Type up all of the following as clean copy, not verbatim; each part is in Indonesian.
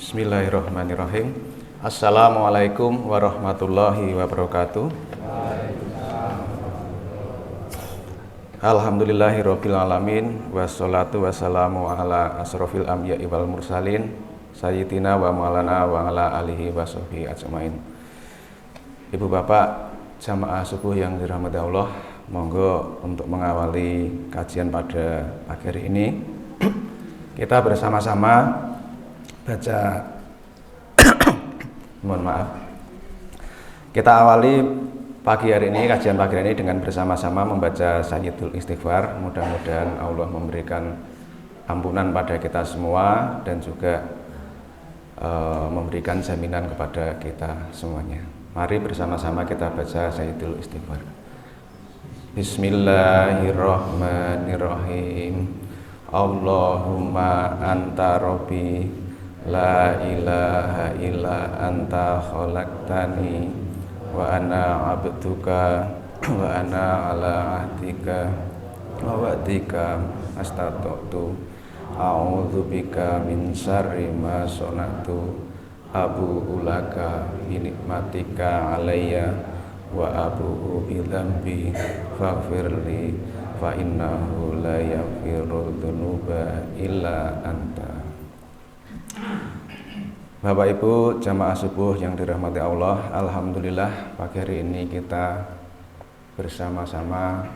Bismillahirrahmanirrahim. Assalamualaikum warahmatullahi wabarakatuh. Alhamdulillahirabbil alamin wassalatu wassalamu ala asrofil anbiya'i wal mursalin sayyidina wa maulana wa ala alihi washabbihi ajmain. Ibu bapak jamaah subuh yang dirahmati Allah, monggo untuk mengawali kajian pada pagi hari ini kita bersama-sama baca mohon maaf. Kita awali pagi hari ini, kajian pagi hari ini dengan bersama-sama membaca Sayyidul Istighfar. Mudah-mudahan Allah memberikan ampunan pada kita semua dan juga memberikan jaminan kepada kita semuanya. Mari bersama-sama kita baca Sayyidul Istighfar. Bismillahirrahmanirrahim. Allahumma anta rabbi la ilaha illa anta khalaqtani wa ana abduka wa ana ala ahdika wa wa'dika astata'tu a'udzu bika min syarri ma sana'tu abu'u laka bi nikmatika alayya wa abu'u bi dzambi faghfirli fa innahu la yaghfiru dzunuba illa anta. Bapak Ibu jamaah subuh yang dirahmati Allah, alhamdulillah pagi hari ini kita bersama-sama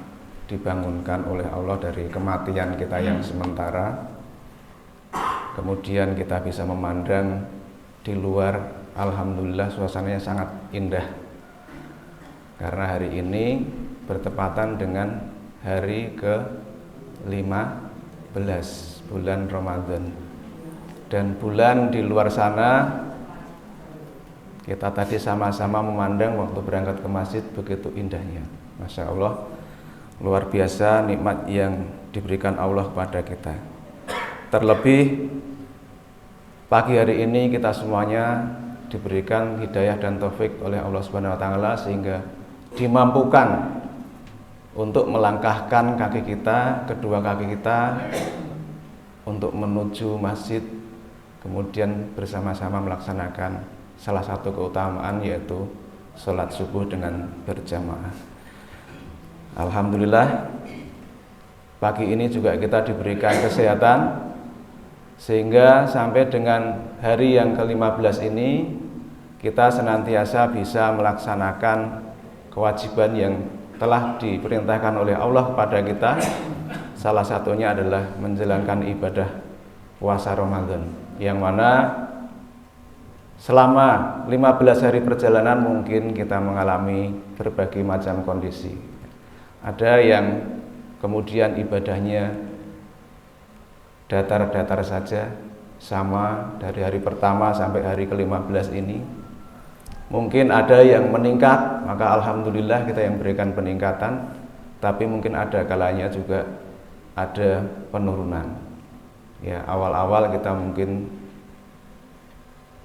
dibangunkan oleh Allah dari kematian kita yang sementara. Kemudian kita bisa memandang di luar, alhamdulillah suasananya sangat indah. Karena hari ini bertepatan dengan hari ke-15 bulan Ramadan. Dan bulan di luar sana kita tadi sama-sama memandang waktu berangkat ke masjid begitu indahnya. Masya Allah, luar biasa nikmat yang diberikan Allah kepada kita. Terlebih pagi hari ini kita semuanya diberikan hidayah dan taufik oleh Allah Subhanahu wa taala sehingga dimampukan untuk melangkahkan kaki kita, kedua kaki kita untuk menuju masjid, kemudian bersama-sama melaksanakan salah satu keutamaan yaitu sholat subuh dengan berjamaah. Alhamdulillah pagi ini juga kita diberikan kesehatan sehingga sampai dengan hari yang ke-15 ini kita senantiasa bisa melaksanakan kewajiban yang telah diperintahkan oleh Allah kepada kita. Salah satunya adalah menjalankan ibadah puasa Ramadan, yang mana selama 15 hari perjalanan mungkin kita mengalami berbagai macam kondisi. Ada yang kemudian ibadahnya datar-datar saja, sama dari hari pertama sampai hari ke-15 ini. Mungkin ada yang meningkat, maka alhamdulillah kita yang berikan peningkatan. Tapi mungkin ada kalanya juga ada penurunan. Ya, awal-awal kita mungkin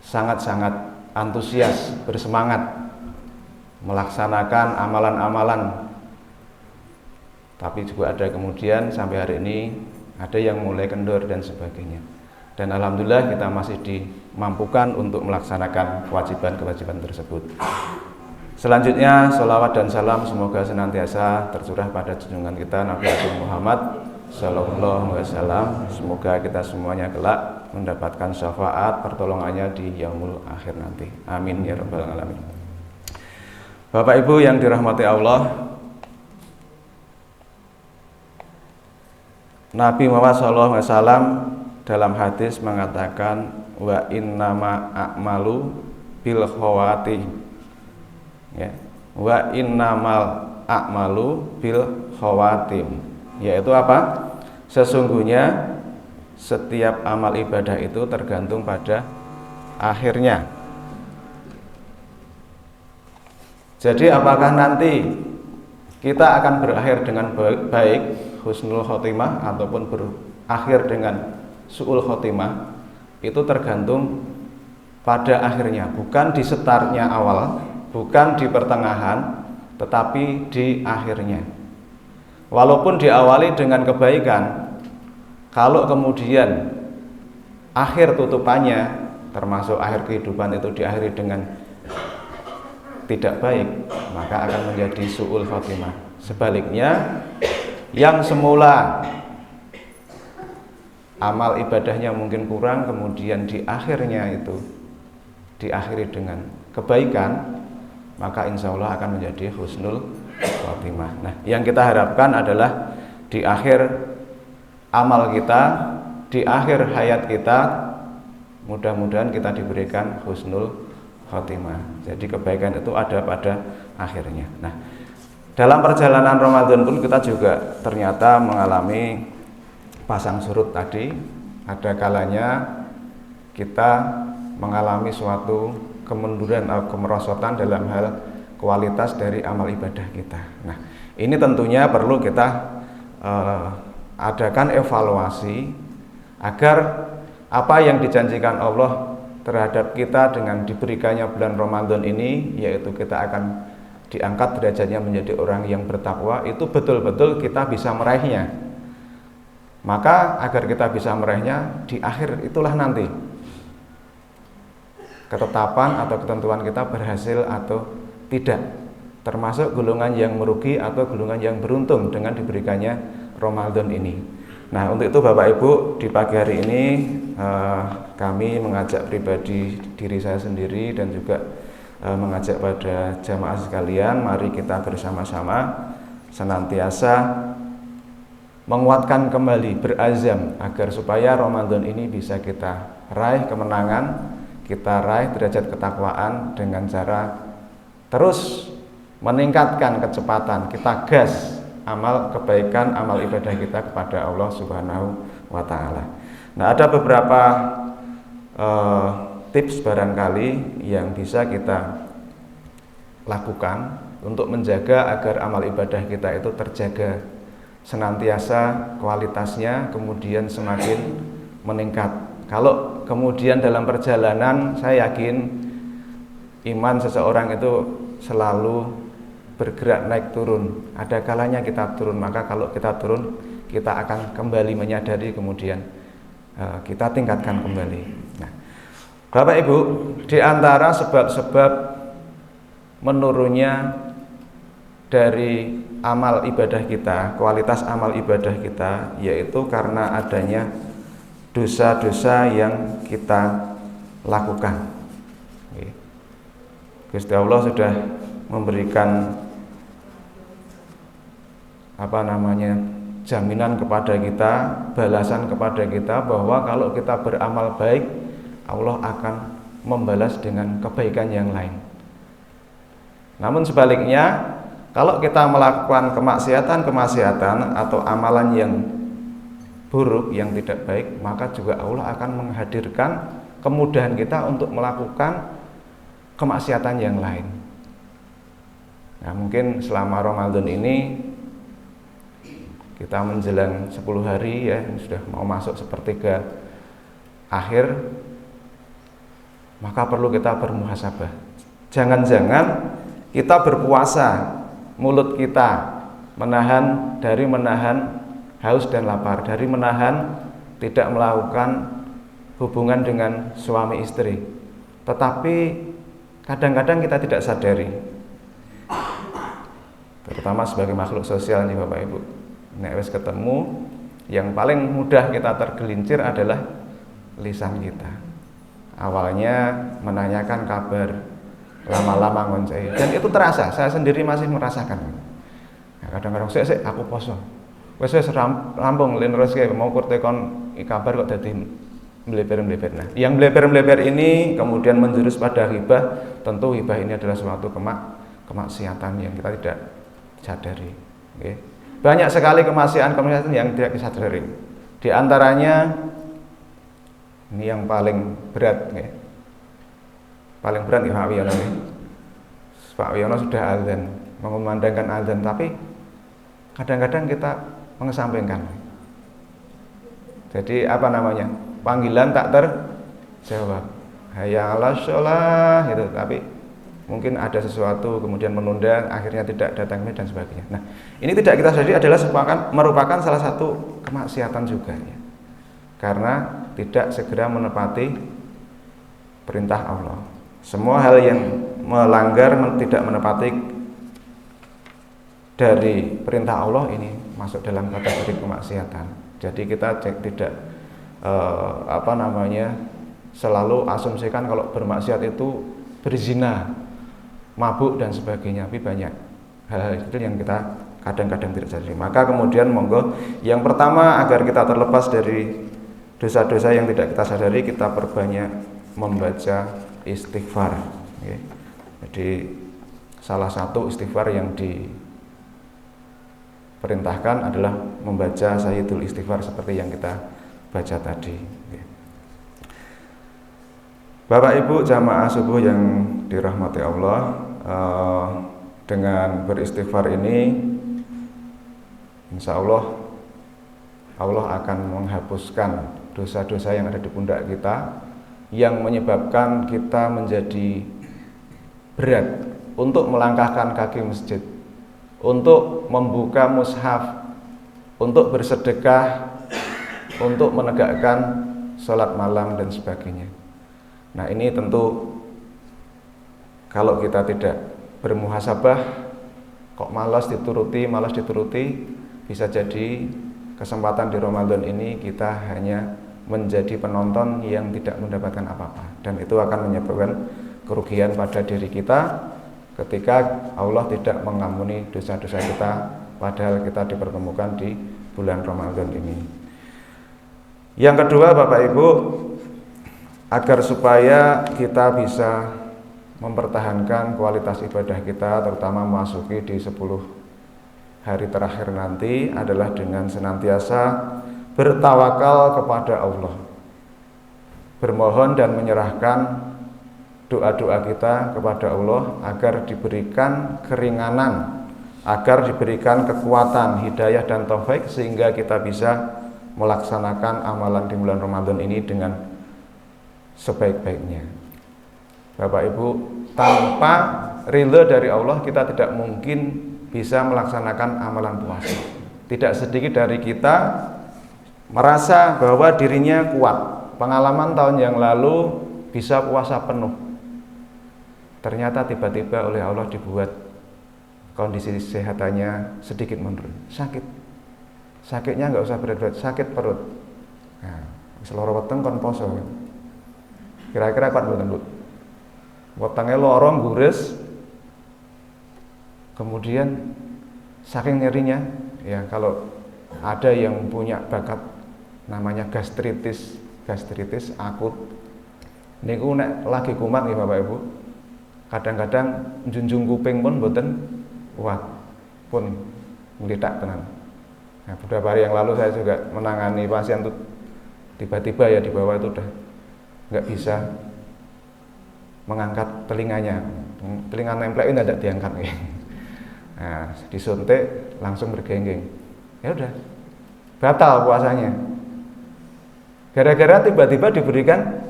sangat-sangat antusias, bersemangat melaksanakan amalan-amalan. Tapi juga ada kemudian sampai hari ini ada yang mulai kendor dan sebagainya. Dan alhamdulillah kita masih dimampukan untuk melaksanakan kewajiban-kewajiban tersebut. Selanjutnya sholawat dan salam semoga senantiasa tercurah pada junjungan kita Nabi Muhammad Sallallahu alaihi wasallam. Semoga kita semuanya kelak mendapatkan syafaat pertolongannya di yaumul akhir nanti. Amin ya rabbal alamin. Bapak Ibu yang dirahmati Allah, Nabi Muhammad Sallallahu alaihi wasallam dalam hadis mengatakan wa innama a'malu bil khawati. Ya, wa innamal a'malu bil khawatim. Yaitu apa? Sesungguhnya setiap amal ibadah itu tergantung pada akhirnya. Jadi apakah nanti kita akan berakhir dengan baik, husnul khotimah, ataupun berakhir dengan su'ul khotimah, itu tergantung pada akhirnya, bukan di startnya awal, bukan di pertengahan, tetapi di akhirnya. Walaupun diawali dengan kebaikan, kalau kemudian akhir tutupannya termasuk akhir kehidupan itu diakhiri dengan tidak baik, maka akan menjadi su'ul khotimah. Sebaliknya, yang semula amal ibadahnya mungkin kurang, kemudian di akhirnya itu diakhiri dengan kebaikan, maka insya Allah akan menjadi husnul khotimah. Nah, yang kita harapkan adalah di akhir amal kita, di akhir hayat kita, mudah-mudahan kita diberikan husnul khotimah. Jadi kebaikan itu ada pada akhirnya. Nah, dalam perjalanan Ramadan pun kita juga ternyata mengalami pasang surut tadi. Ada kalanya kita mengalami suatu kemunduran atau kemerosotan dalam hal kualitas dari amal ibadah kita. Nah, ini tentunya perlu kita adakan evaluasi agar apa yang dijanjikan Allah terhadap kita dengan diberikannya bulan Ramadan ini, yaitu kita akan diangkat derajatnya menjadi orang yang bertakwa, itu betul-betul kita bisa meraihnya. Maka agar kita bisa meraihnya, di akhir itulah nanti ketetapan atau ketentuan kita berhasil atau tidak, termasuk golongan yang merugi atau golongan yang beruntung dengan diberikannya Ramadan ini. Nah, untuk itu Bapak Ibu, di pagi hari ini kami mengajak pribadi diri saya sendiri dan juga mengajak pada jamaah sekalian, mari kita bersama-sama senantiasa menguatkan kembali, berazam agar supaya Ramadan ini bisa kita raih kemenangan, kita raih derajat ketakwaan dengan cara terus meningkatkan kecepatan, kita gas amal kebaikan, amal ibadah kita kepada Allah Subhanahu wa Ta'ala. Nah, ada beberapa tips barangkali yang bisa kita lakukan untuk menjaga agar amal ibadah kita itu terjaga senantiasa kualitasnya, kemudian semakin meningkat. Kalau kemudian dalam perjalanan, saya yakin iman seseorang itu selalu bergerak naik turun. Ada kalanya kita turun, maka kalau kita turun, kita akan kembali menyadari, kemudian kita tingkatkan kembali. Nah, Bapak Ibu, di antara sebab-sebab menurunnya dari amal ibadah kita, kualitas amal ibadah kita, yaitu karena adanya dosa-dosa yang kita lakukan. Gusti Allah sudah memberikan jaminan kepada kita, balasan kepada kita bahwa kalau kita beramal baik, Allah akan membalas dengan kebaikan yang lain. Namun sebaliknya, kalau kita melakukan kemaksiatan atau amalan yang buruk, yang tidak baik, maka juga Allah akan menghadirkan kemudahan kita untuk melakukan kemaksiatan yang lain. Nah, mungkin selama Ramadan ini kita menjelang 10 hari ya, sudah mau masuk sepertiga akhir, maka perlu kita bermuhasabah. Jangan-jangan kita berpuasa, mulut kita menahan haus dan lapar, dari menahan tidak melakukan hubungan dengan suami istri, tetapi kadang-kadang kita tidak sadari, terutama sebagai makhluk sosial nih Bapak Ibu. Nek wis ketemu, yang paling mudah kita tergelincir adalah lisan kita. Awalnya menanyakan kabar, lama-lama ngoncai, dan itu terasa. Saya sendiri masih merasakan. Nah, kadang-kadang sik aku poso. Wis rampung len terus mau kurte kon kabar kok dadi melebar-melebar. Nah, yang melebar-melebar ini kemudian menjurus pada hibah. Tentu hibah ini adalah suatu kemaksiatan yang kita tidak sadari. Okay. Banyak sekali kemaksiatan yang tidak disadari. Di antaranya ini yang paling berat, okay. Paling berat Pak Wiono ini. Pak Wiono sudah azan, mengumandangkan azan, tapi kadang-kadang kita mengesampingkan. Jadi panggilan tak terjawab. Hayya 'alas shalah gitu, tapi mungkin ada sesuatu kemudian menunda, akhirnya tidak datang dan sebagainya. Nah, ini tidak kita sadari adalah merupakan salah satu kemaksiatan juga ya. Karena tidak segera menepati perintah Allah. Semua hal yang melanggar, tidak menepati dari perintah Allah ini masuk dalam kategori kemaksiatan. Jadi kita tidak selalu asumsikan kalau bermaksiat itu berzina, mabuk dan sebagainya. Tapi banyak hal-hal itu yang kita kadang-kadang tidak sadari. Maka kemudian monggo, yang pertama agar kita terlepas dari dosa-dosa yang tidak kita sadari, kita perbanyak membaca istighfar. Okay. Jadi salah satu istighfar yang diperintahkan adalah membaca Sayyidul Istighfar seperti yang kita baca tadi. Okay. Bapak Ibu jamaah subuh yang dirahmati Allah, dengan beristighfar ini insya Allah akan menghapuskan dosa-dosa yang ada di pundak kita, yang menyebabkan kita menjadi berat untuk melangkahkan kaki masjid, untuk membuka mushaf, untuk bersedekah, untuk menegakkan sholat malam dan sebagainya. Nah, ini tentu kalau kita tidak bermuhasabah, kok malas dituruti, bisa jadi kesempatan di Ramadan ini kita hanya menjadi penonton yang tidak mendapatkan apa-apa, dan itu akan menyebabkan kerugian pada diri kita ketika Allah tidak mengampuni dosa-dosa kita padahal kita dipertemukan di bulan Ramadan ini. Yang kedua, Bapak Ibu, agar supaya kita bisa mempertahankan kualitas ibadah kita, terutama memasuki di 10 hari terakhir nanti, adalah dengan senantiasa bertawakal kepada Allah, bermohon dan menyerahkan doa-doa kita kepada Allah agar diberikan keringanan, agar diberikan kekuatan, hidayah dan taufik, sehingga kita bisa melaksanakan amalan di bulan Ramadan ini dengan sebaik-baiknya. Bapak Ibu, tanpa ridha dari Allah kita tidak mungkin bisa melaksanakan amalan puasa. Tidak sedikit dari kita merasa bahwa dirinya kuat, pengalaman tahun yang lalu bisa puasa penuh, ternyata tiba-tiba oleh Allah dibuat kondisi kesehatannya sedikit menurun, sakitnya nggak usah berat-berat, sakit perut, nah, seloro weteng kon poso, kira-kira kuat mboten Bu? Wetenge lorong gures, kemudian saking nyerinya, ya kalau ada yang punya bakat namanya gastritis akut, niku nek lagi kumat nih Bapak Ibu, kadang-kadang junjung kuping pun mboten kuat, pun ngelitak tenan. Nah, beberapa hari yang lalu saya juga menangani pasien tuh tiba-tiba ya di bawah itu udah nggak bisa mengangkat telinga nempel ini tidak diangkat nih. Nah, disuntik langsung bergenggeng, ya udah batal puasanya gara-gara tiba-tiba diberikan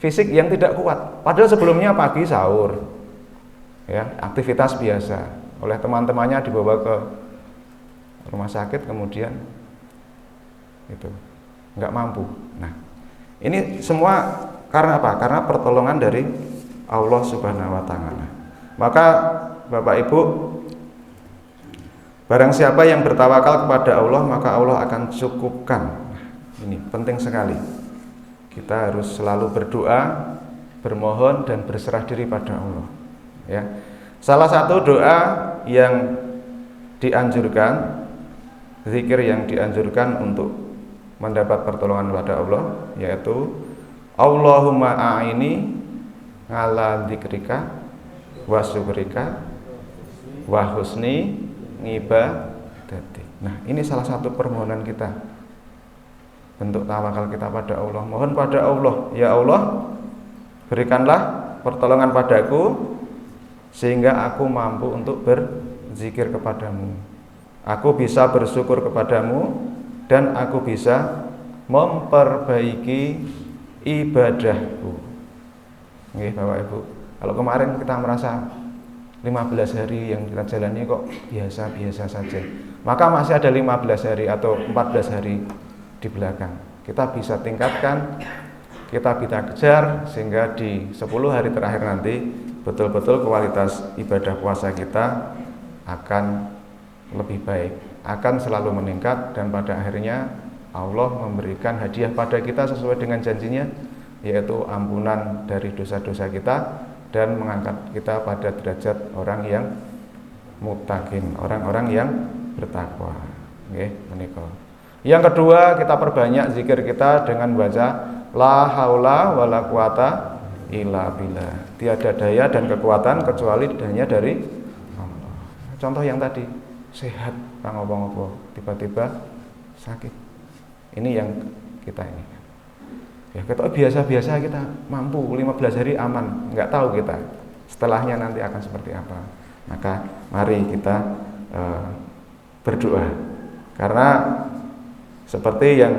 fisik yang tidak kuat, padahal sebelumnya pagi sahur, ya aktivitas biasa, oleh teman-temannya dibawa ke rumah sakit, kemudian itu nggak mampu. Nah, ini semua karena apa? Karena pertolongan dari Allah Subhanahu wa Ta'ala. Maka Bapak Ibu, barang siapa yang bertawakal kepada Allah, maka Allah akan cukupkan. Ini penting sekali. Kita harus selalu berdoa, bermohon dan berserah diri pada Allah. Ya. Salah satu doa yang dianjurkan, zikir yang dianjurkan untuk mendapat pertolongan pada Allah, yaitu Allahumma a'ini ala dzikrika wa syukrika wa husni ngibadati. Nah, ini salah satu permohonan kita, bentuk tawakal kita pada Allah. Mohon pada Allah, ya Allah, berikanlah pertolongan padaku sehingga aku mampu untuk berzikir kepadamu, aku bisa bersyukur kepadamu, dan aku bisa memperbaiki ibadahku. Nggih Bapak Ibu, kalau kemarin kita merasa 15 hari yang kita jalani kok biasa-biasa saja, maka masih ada 15 hari atau 14 hari di belakang. Kita bisa tingkatkan kita bisa kejar sehingga di 10 hari terakhir nanti betul-betul kualitas ibadah puasa kita akan lebih baik, akan selalu meningkat, dan pada akhirnya Allah memberikan hadiah pada kita sesuai dengan janjinya, yaitu ampunan dari dosa-dosa kita dan mengangkat kita pada derajat orang yang muttaqin, orang-orang yang bertakwa. Nggih, menika. Yang kedua, kita perbanyak zikir kita dengan baca la haula wala quwata illa billah. Tiada daya dan kekuatan kecuali hanya dari Allah. Contoh yang tadi, sehat, ora ngopo-ngopo, tiba-tiba sakit. Ini yang kita ini. Ya, kita biasa-biasa kita mampu 15 hari aman, nggak tahu kita setelahnya nanti akan seperti apa. Maka mari kita berdoa, karena seperti yang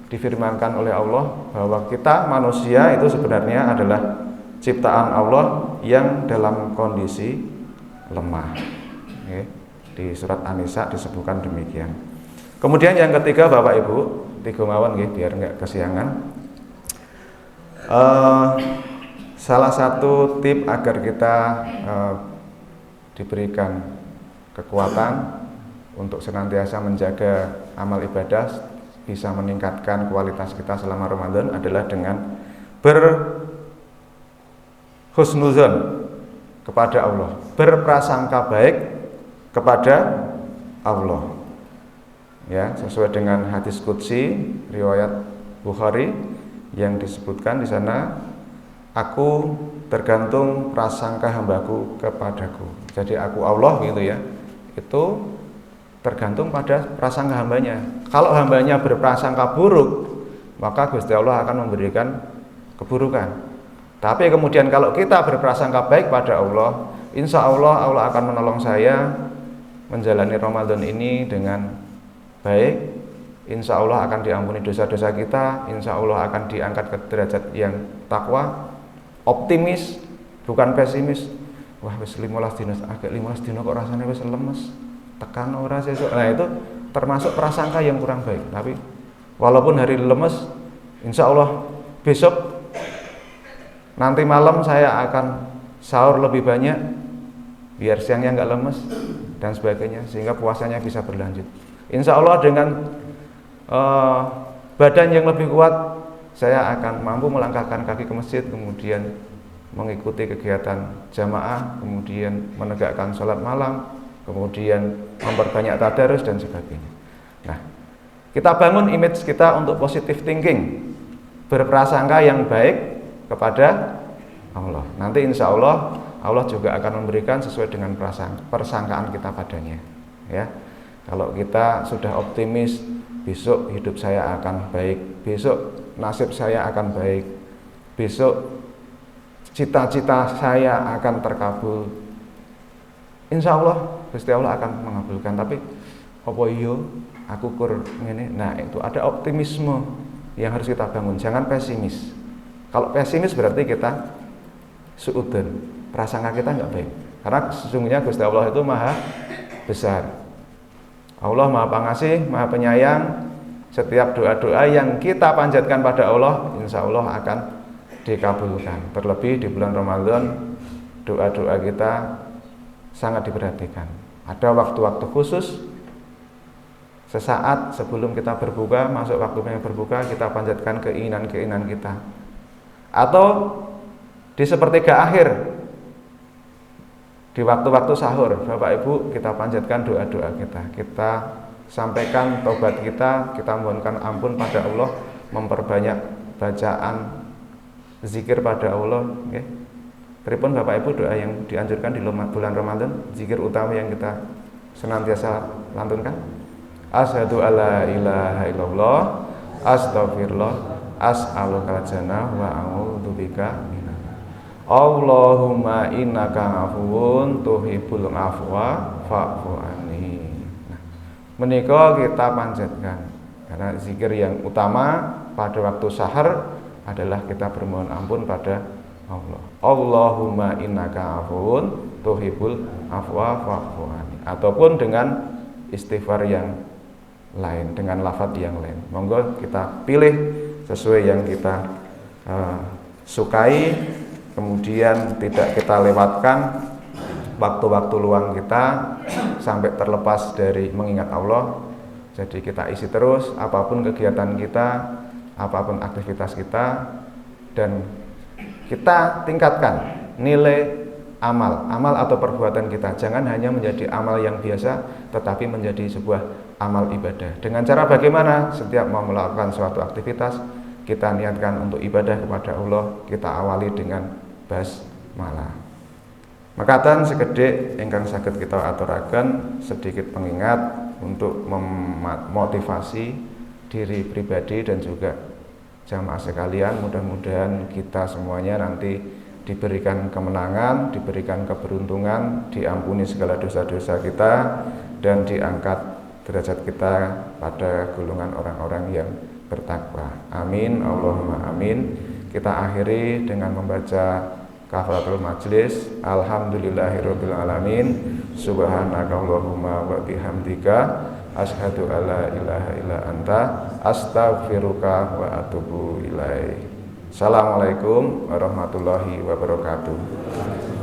difirmankan oleh Allah bahwa kita manusia itu sebenarnya adalah ciptaan Allah yang dalam kondisi lemah. Oke. Di surat An-Nisa disebutkan demikian. Kemudian yang ketiga, Bapak Ibu, tiga mawon nggih biar nggak kesiangan. Salah satu tip agar kita diberikan kekuatan untuk senantiasa menjaga amal ibadah, bisa meningkatkan kualitas kita selama Ramadan adalah dengan berhusnuzon kepada Allah, berprasangka baik kepada Allah. Ya, sesuai dengan hadis qudsi riwayat Bukhari yang disebutkan di sana, aku tergantung prasangka hambaku kepadaku. Jadi aku Allah gitu ya, itu tergantung pada prasangka hambanya. Kalau hambanya berprasangka buruk, maka Gusti Allah akan memberikan keburukan. Tapi kemudian kalau kita berprasangka baik pada Allah, insya Allah Allah akan menolong saya menjalani Ramadan ini dengan baik. Insya Allah akan diampuni dosa-dosa kita, insya Allah akan diangkat ke derajat yang takwa, optimis, bukan pesimis. Wah, wis 15 dina, agak 15 dina kok rasanya wis lemes, tekan ora sesuk. Nah, itu termasuk prasangka yang kurang baik. Tapi walaupun hari lemes, insya Allah besok nanti malam saya akan sahur lebih banyak biar siangnya nggak lemes dan sebagainya, sehingga puasanya bisa berlanjut. Insya Allah dengan badan yang lebih kuat, saya akan mampu melangkahkan kaki ke masjid, kemudian mengikuti kegiatan jamaah, kemudian menegakkan sholat malam, kemudian memperbanyak tadarus dan sebagainya. Nah, kita bangun image kita untuk positive thinking, berprasangka yang baik kepada Allah. Nanti insya Allah Allah juga akan memberikan sesuai dengan persangkaan kita padanya. Ya, kalau kita sudah optimis, besok hidup saya akan baik, besok nasib saya akan baik, besok cita-cita saya akan terkabul, insya Allah Gusti Allah akan mengabulkan. Tapi apa iya aku kur ngene? Nah, itu ada optimisme yang harus kita bangun, jangan pesimis. Kalau pesimis berarti kita suudzon, prasangka kita nggak baik. Karena sesungguhnya Gusti Allah itu maha besar, Allah maha pengasih, maha penyayang. Setiap doa-doa yang kita panjatkan pada Allah, insya Allah akan dikabulkan. Terlebih di bulan Ramadan, doa-doa kita sangat diperhatikan. Ada waktu-waktu khusus, sesaat sebelum kita berbuka, masuk waktunya berbuka, kita panjatkan keinginan-keinginan kita. Atau di sepertiga akhir, di waktu-waktu sahur, Bapak Ibu, kita panjatkan doa-doa kita sampaikan tobat kita mohonkan ampun pada Allah, memperbanyak bacaan zikir pada Allah. Okay. Pripun Bapak Ibu doa yang dianjurkan di bulan Ramadan, zikir utama yang kita senantiasa lantunkan? Asyhadu alla ilaha illallah, astaghfirullah, as'alukal jannah wa a'udzubika. Allahumma innaka afuwun tuhibbul afwa fa'fu anni. Nah, menika kita panjatkan karena zikir yang utama pada waktu sahur adalah kita bermohon ampun pada Allah. Allahumma innaka afuwun tuhibbul afwa fa'fu anni. Ataupun dengan istighfar yang lain, dengan lafaz yang lain. Monggo kita pilih sesuai yang kita sukai, kemudian tidak kita lewatkan waktu-waktu luang kita sampai terlepas dari mengingat Allah. Jadi kita isi terus apapun kegiatan kita, apapun aktivitas kita, dan kita tingkatkan nilai amal atau perbuatan kita. Jangan hanya menjadi amal yang biasa, tetapi menjadi sebuah amal ibadah. Dengan cara bagaimana? Setiap mau melakukan suatu aktivitas, kita niatkan untuk ibadah kepada Allah, kita awali dengan basmalah. Makaten sekedhik ingkang saged kita aturaken sedikit pengingat untuk memotivasi diri pribadi dan juga jamaah sekalian. Mudah-mudahan kita semuanya nanti diberikan kemenangan, diberikan keberuntungan, diampuni segala dosa-dosa kita, dan diangkat derajat kita pada golongan orang-orang yang bertakwa. Amin, Allahumma amin. Kita akhiri dengan membaca kafaratul majlis. Alhamdulillahirabbil alamin. Subhanakallahumma wa bihamdika asyhadu alla ilaha illa anta astaghfiruka wa atubu ilaik. Assalamualaikum warahmatullahi wabarakatuh.